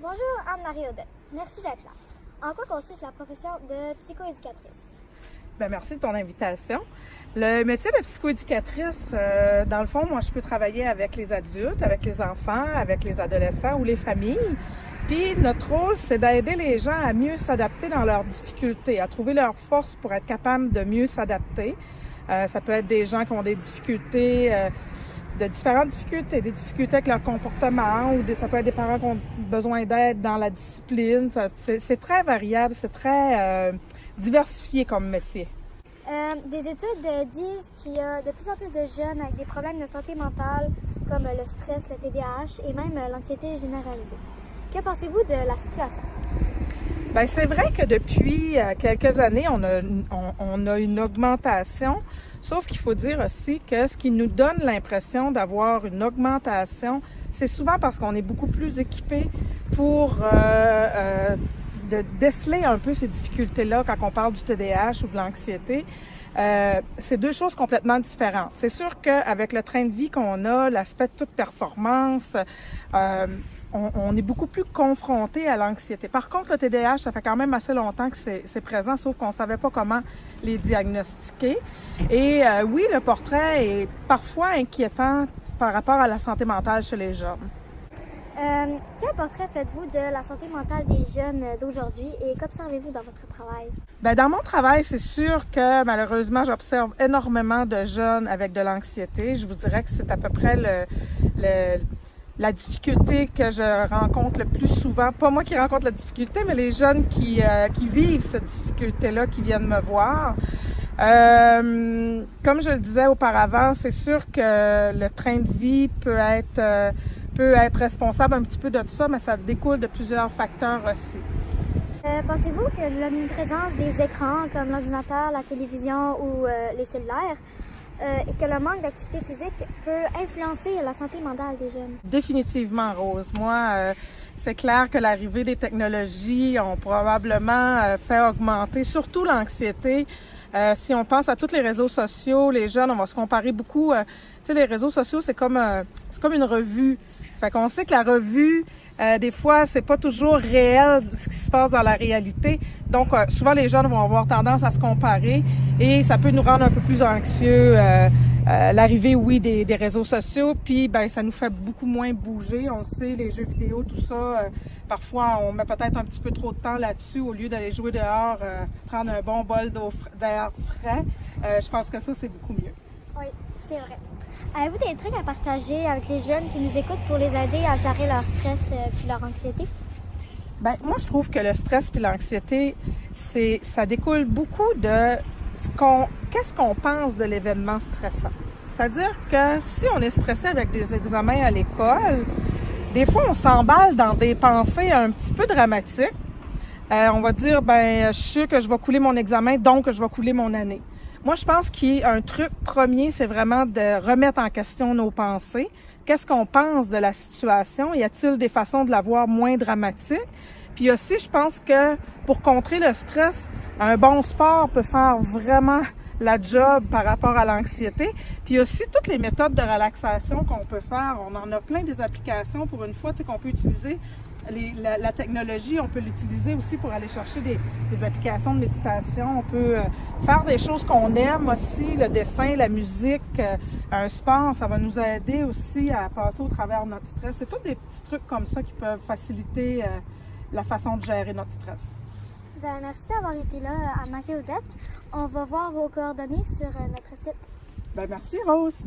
Bonjour Anne-Marie Odette, merci d'être là. En quoi consiste la profession de psychoéducatrice? Merci de ton invitation. Le métier de psychoéducatrice, dans le fond, moi, je peux travailler avec les adultes, avec les enfants, avec les adolescents ou les familles. Puis notre rôle, c'est d'aider les gens à mieux s'adapter dans leurs difficultés, à trouver leur force pour être capables de mieux s'adapter. Ça peut être des gens qui ont des difficultés, de différentes difficultés, des difficultés avec leur comportement, ou ça peut être des parents qui ont besoin d'aide dans la discipline. C'est très variable, c'est très diversifié comme métier. Des études disent qu'il y a de plus en plus de jeunes avec des problèmes de santé mentale comme le stress, le TDAH et même l'anxiété généralisée. Que pensez-vous de la situation? Bien, c'est vrai que depuis quelques années, on a une augmentation, sauf qu'il faut dire aussi que ce qui nous donne l'impression d'avoir une augmentation, c'est souvent parce qu'on est beaucoup plus équipé pour de déceler un peu ces difficultés-là quand on parle du TDAH ou de l'anxiété. C'est deux choses complètement différentes. C'est sûr qu'avec le train de vie qu'on a, l'aspect de toute performance, on est beaucoup plus confronté à l'anxiété. Par contre, le TDAH, ça fait quand même assez longtemps que c'est présent, sauf qu'on ne savait pas comment les diagnostiquer. Et oui, le portrait est parfois inquiétant par rapport à la santé mentale chez les jeunes. Quel portrait faites-vous de la santé mentale des jeunes d'aujourd'hui et qu'observez-vous dans votre travail? Bien, dans mon travail, c'est sûr que malheureusement, j'observe énormément de jeunes avec de l'anxiété. Je vous dirais que c'est à peu près la difficulté que je rencontre le plus souvent. Pas moi qui rencontre la difficulté, mais les jeunes qui vivent cette difficulté-là, qui viennent me voir. Comme je le disais auparavant, c'est sûr que le train de vie peut être responsable un petit peu de tout ça, mais ça découle de plusieurs facteurs aussi. Pensez-vous que l'omniprésence des écrans comme l'ordinateur, la télévision ou les cellulaires et que le manque d'activité physique peut influencer la santé mentale des jeunes? Définitivement, Rose. Moi, c'est clair que l'arrivée des technologies ont probablement fait augmenter surtout l'anxiété. Si on pense à tous les réseaux sociaux, les jeunes, on va se comparer beaucoup. Tu sais, les réseaux sociaux, c'est comme une revue. Fait qu'on sait que la revue, des fois, c'est pas toujours réel ce qui se passe dans la réalité. Donc, souvent, les jeunes vont avoir tendance à se comparer et ça peut nous rendre un peu plus anxieux. L'arrivée, oui, des réseaux sociaux, puis ben ça nous fait beaucoup moins bouger. On sait, les jeux vidéo, tout ça, parfois, on met peut-être un petit peu trop de temps là-dessus au lieu d'aller jouer dehors, prendre un bon bol d'air frais. Je pense que ça, c'est beaucoup mieux. Oui, c'est vrai. Avez-vous des trucs à partager avec les jeunes qui nous écoutent pour les aider à gérer leur stress puis leur anxiété? Ben, moi, je trouve que le stress puis l'anxiété, ça découle beaucoup de qu'est-ce qu'on pense de l'événement stressant. C'est-à-dire que si on est stressé avec des examens à l'école, des fois, on s'emballe dans des pensées un petit peu dramatiques. On va dire, ben, je suis sûr que je vais couler mon examen, donc je vais couler mon année. Moi, je pense qu'un truc premier, c'est vraiment de remettre en question nos pensées. Qu'est-ce qu'on pense de la situation? Y a-t-il des façons de la voir moins dramatique? Puis aussi, je pense que pour contrer le stress, un bon sport peut faire vraiment la job par rapport à l'anxiété. Puis aussi, toutes les méthodes de relaxation qu'on peut faire, on en a plein des applications pour une fois, tu sais, qu'on peut utiliser. La technologie, on peut l'utiliser aussi pour aller chercher des applications de méditation. On peut faire des choses qu'on aime aussi, le dessin, la musique, un sport. Ça va nous aider aussi à passer au travers de notre stress. C'est tous des petits trucs comme ça qui peuvent faciliter la façon de gérer notre stress. Ben, merci d'avoir été là à Marie Odette. On va voir vos coordonnées sur notre site. Ben, merci Rose.